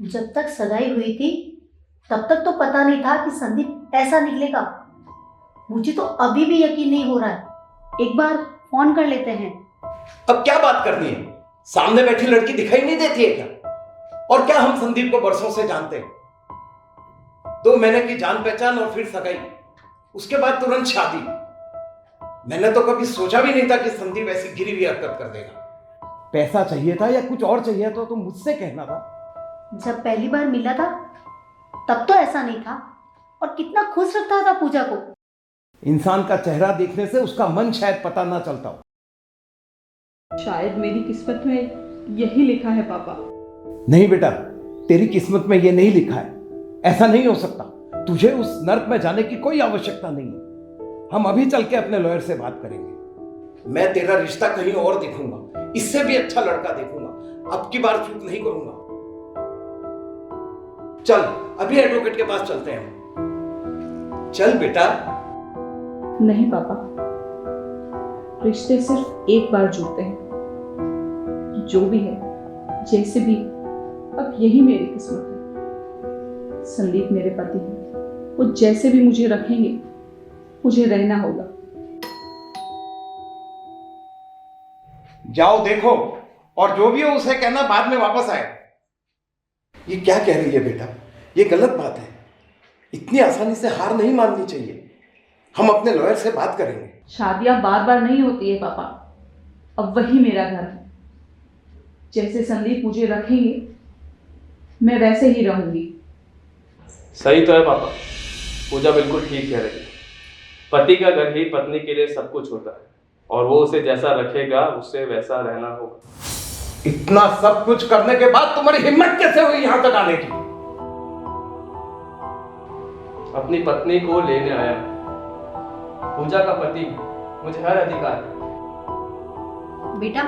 जब तक सगाई हुई थी तब तक तो पता नहीं था कि संदीप ऐसा निकलेगा। मुझे तो अभी भी यकीन नहीं हो रहा है। एक बार फोन कर लेते हैं। अब क्या बात करनी है? सामने बैठी लड़की दिखाई नहीं देती है क्या? और क्या हम संदीप को बरसों से जानते हैं? 2 महीने की जान पहचान और फिर सगाई, उसके बाद तुरंत शादी। मैंने तो कभी सोचा भी नहीं था कि संदीप ऐसी गिरी हुई हरकत कर देगा। पैसा चाहिए था या कुछ और चाहिए तो मुझसे कहना था। जब पहली बार मिला था तब तो ऐसा नहीं था, और कितना खुश रखता था पूजा को। इंसान का चेहरा देखने से उसका मन शायद पता ना चलता हो। शायद मेरी किस्मत में यही लिखा है पापा। नहीं बेटा, तेरी किस्मत में ये नहीं लिखा है। ऐसा नहीं हो सकता। तुझे उस नर्क में जाने की कोई आवश्यकता नहीं है। हम अभी चल के अपने लॉयर से बात करेंगे। मैं तेरा रिश्ता कहीं और देखूंगा, इससे भी अच्छा लड़का देखूंगा। अब की बार चूक नहीं करूंगा। चल अभी एडवोकेट के पास चलते हैं। चल बेटा। नहीं पापा, रिश्ते सिर्फ एक बार जुड़ते हैं। जो भी है, जैसे भी, अब यही मेरी किस्मत है। संदीप मेरे पति हैं, वो जैसे भी मुझे रखेंगे, मुझे रहना होगा। जाओ देखो, और जो भी हो उसे कहना बाद में वापस आए। ये क्या कह रही है बेटा? ये गलत बात है। इतनी आसानी से हार नहीं माननी चाहिए। हम अपने लॉयर से बात करेंगे। शादियां बार बार नहीं होती है पापा। अब वही मेरा घर है। जैसे संदीप मुझे रखेंगे, मैं वैसे ही रहूंगी। सही तो है पापा, पूजा बिल्कुल ठीक कह रही है। पति का घर ही पत्नी के लिए सब कुछ होता है, और वो उसे जैसा रखेगा उससे वैसा रहना होगा। इतना सब कुछ करने के बाद तुम्हारी हिम्मत कैसे हुई यहां तक आने की? अपनी पत्नी को लेने आया। पूजा का पति, मुझे हर अधिकार है। बेटा,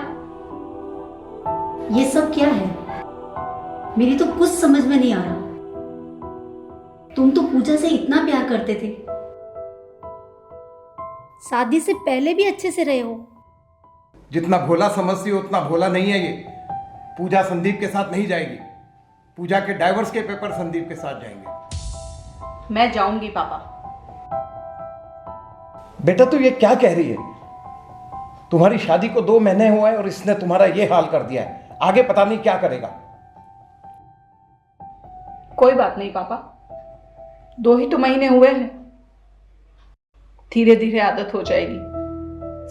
ये सब क्या है? मेरी तो कुछ समझ में नहीं आ रहा। तुम तो पूजा से इतना प्यार करते थे, शादी से पहले भी अच्छे से रहे हो। जितना भोला समझती हो उतना भोला नहीं है ये। पूजा संदीप के साथ नहीं जाएगी। पूजा के डाइवोर्स के पेपर संदीप के साथ जाएंगे। मैं जाऊंगी पापा। बेटा तू ये क्या कह रही है? तुम्हारी शादी को 2 महीने हुए हैं और इसने तुम्हारा ये हाल कर दिया है। आगे पता नहीं क्या करेगा। कोई बात नहीं पापा, 2 ही तो महीने हुए हैं। धीरे धीरे आदत हो जाएगी।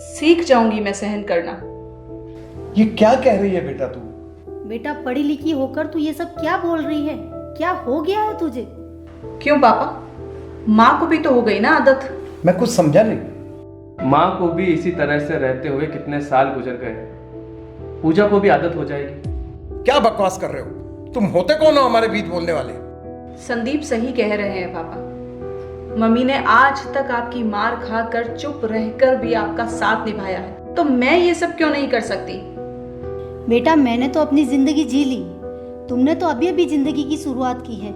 सीख जाऊंगी मैं सहन करना। ये क्या कह रही है बेटा तू? बेटा, पढ़ी लिखी होकर तू ये सब क्या बोल रही है? क्या हो गया है तुझे? क्यों पापा, माँ को भी तो हो गई ना आदत। मैं कुछ समझा नहीं। माँ को भी इसी तरह से रहते हुए कितने साल गुजर गए हैं। पूजा को भी आदत हो जाएगी। क्या बकवास कर रहे हो? तुम होते कौन हो हमारे बीच बोलने वाले? संदीप सही कह रहे हैं पापा। मम्मी ने आज तक आपकी मार खाकर चुप रहकर भी आपका साथ निभाया है, तो मैं ये सब क्यों नहीं कर सकती? बेटा, मैंने तो अपनी जिंदगी जी ली, तुमने तो अभी अभी जिंदगी की शुरुआत की है,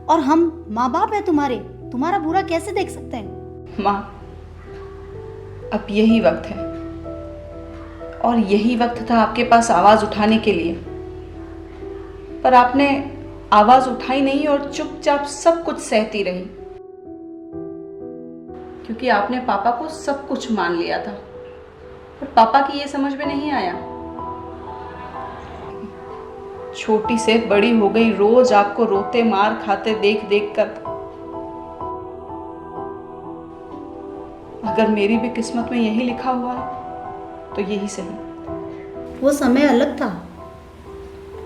और हम माँ बाप हैं तुम्हारे। तुम्हारा बुरा कैसे देख सकते हैं? माँ, अब यही वक्त है, और यही वक्त था आपके पास आवाज उठाने के लिए, पर आपने आवाज उठाई नहीं और चुपचाप सब कुछ सहती रही, क्योंकि आपने पापा को सब कुछ मान लिया था। पर पापा की ये समझ में नहीं आया। छोटी से बड़ी हो गई, रोज आपको रोते मार खाते देख देख कर। अगर मेरी भी किस्मत में यही लिखा हुआ है तो यही सही। वो समय अलग था,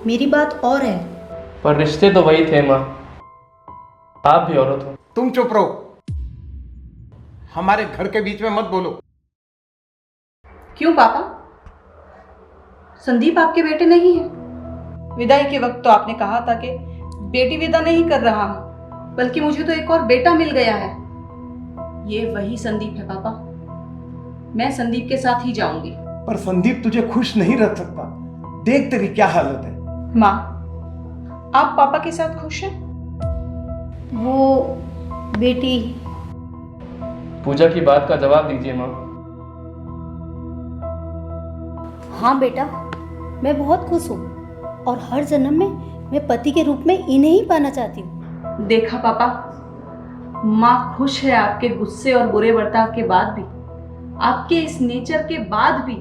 मेरी बात और है। पर रिश्ते तो वही थे माँ। आप भी औरत हो। तुम चुप रहो। हमारे घर के बीच में मत बोलो। क्यों पापा, संदीप आपके बेटे नहीं है? विदाई के वक्त तो आपने कहा था कि बेटी विदा नहीं कर रहा हूं, बल्कि मुझे तो एक और बेटा मिल गया है। ये वही संदीप है पापा। मैं संदीप के साथ ही जाऊंगी। पर संदीप तुझे खुश नहीं रख सकता। देख तेरी क्या हालत है। माँ, आप पापा के साथ खुश हैं? वो बेटी, पूजा की बात का जवाब दीजिए माँ। हाँ बेटा, मैं बहुत खुश हूँ, और हर जन्म में मैं पति के रूप में इन्हें ही पाना चाहती हूँ। देखा पापा, माँ खुश है आपके गुस्से और बुरे बर्ताव के बाद भी, आपके इस नेचर के बाद भी।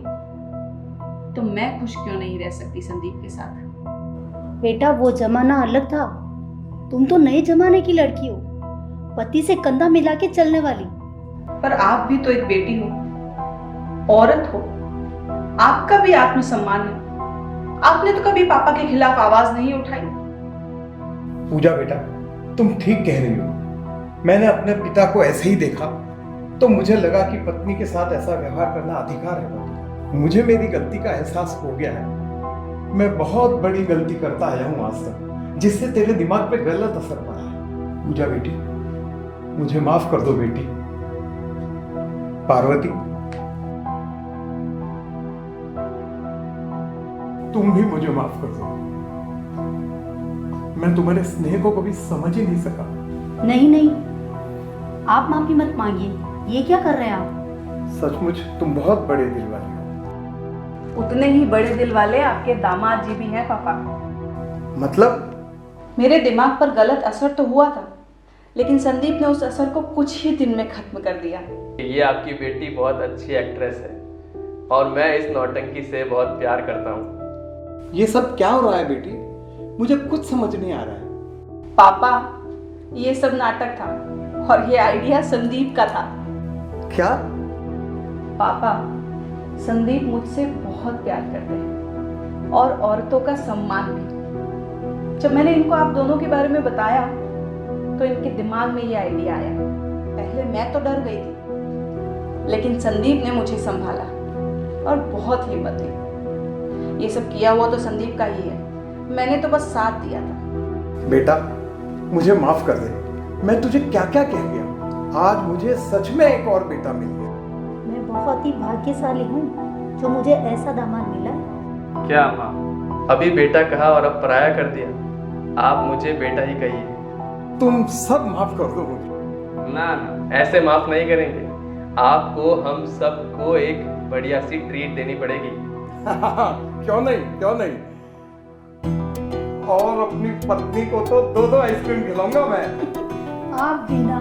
तो मैं खुश क्यों नहीं रह सकती संदीप के साथ? बेटा वो जमाना अलग था, तुम तो नए जमाने की लड़की हो, पति से कंधा मिला के चलने वाली। पर आप भी तो एक बेटी हो, औरत हो, आपका भी आत्मसम्मान है। आपने तो कभी पापा के खिलाफ आवाज नहीं उठाई। पूजा बेटा, तुम ठीक कह रही हो। मैंने अपने पिता को ऐसे ही देखा तो मुझे लगा कि पत्नी के साथ ऐसा व्यवहार करना अधिकार है पति का। मुझे मेरी गलती का एहसास हो गया है। मैं बहुत बड़ी गलती करता आया हूं आज तक, जिससे तेरे दिमाग पे गलत असर पड़ा है। पूजा बेटी, मुझे माफ कर दो बेटी। पार्वती, तुम भी मुझे माफ कर दो। मैं तुम्हारे स्नेह को कभी समझ ही नहीं सका। नहीं नहीं, आप माफी मत मांगिए, ये क्या कर रहे हैं आप? सचमुच तुम बहुत बड़े दिल वाली हो। उतने ही बड़े दिल वाले आपके दामाद जी भी हैं पापा। मतलब? मेरे दिमाग पर गलत असर तो हुआ था, लेकिन संदीप ने उस असर को कुछ ही दिन में खत्म कर दिया। ये आपकी बेटी बहुत अच्छी एक्ट्रेस है और मैं इस नौटंकी से बहुत प्यार करता हूँ। ये सब क्या हो रहा है बेटी? मुझे कुछ समझ नहीं आ रहा है। पापा, ये सब नाटक था और ये आइडिया संदीप का था। क्या? पापा, संदीप मुझसे बहुत प्यार करते हैं और औरतों का सम्मान भी। जब मैंने इनको आप दोनों के बारे में बताया तो इनके दिमाग में ये आइडिया आया। पहले मैं तो डर गई थी, लेकिन संदीप ने मुझे संभाला और बहुत हिम्मत दी। ये सब किया हुआ तो संदीप का ही है, मैंने तो बस साथ दिया था। बेटा, मुझे माफ कर दे। मैं तुझे क्या क्या कह गया। आज मुझे सच में एक और बेटा मिल गया। मैं बहुत ही भाग्यशाली हूँ जो मुझे ऐसा दामाद मिला है। क्या माँ, अभी बेटा कहा और अब पराया कर दिया? आप मुझे बेटा ही कहिए। तुम सब माफ कर दो मुझे। ना ना, ऐसे माफ नहीं करेंगे। आपको हम सबको एक बढ़िया सी ट्रीट देनी पड़ेगी। क्यों नहीं, क्यों नहीं। और अपनी पत्नी को तो 2-2 आइसक्रीम खिलाऊंगा मैं। आप भी ना।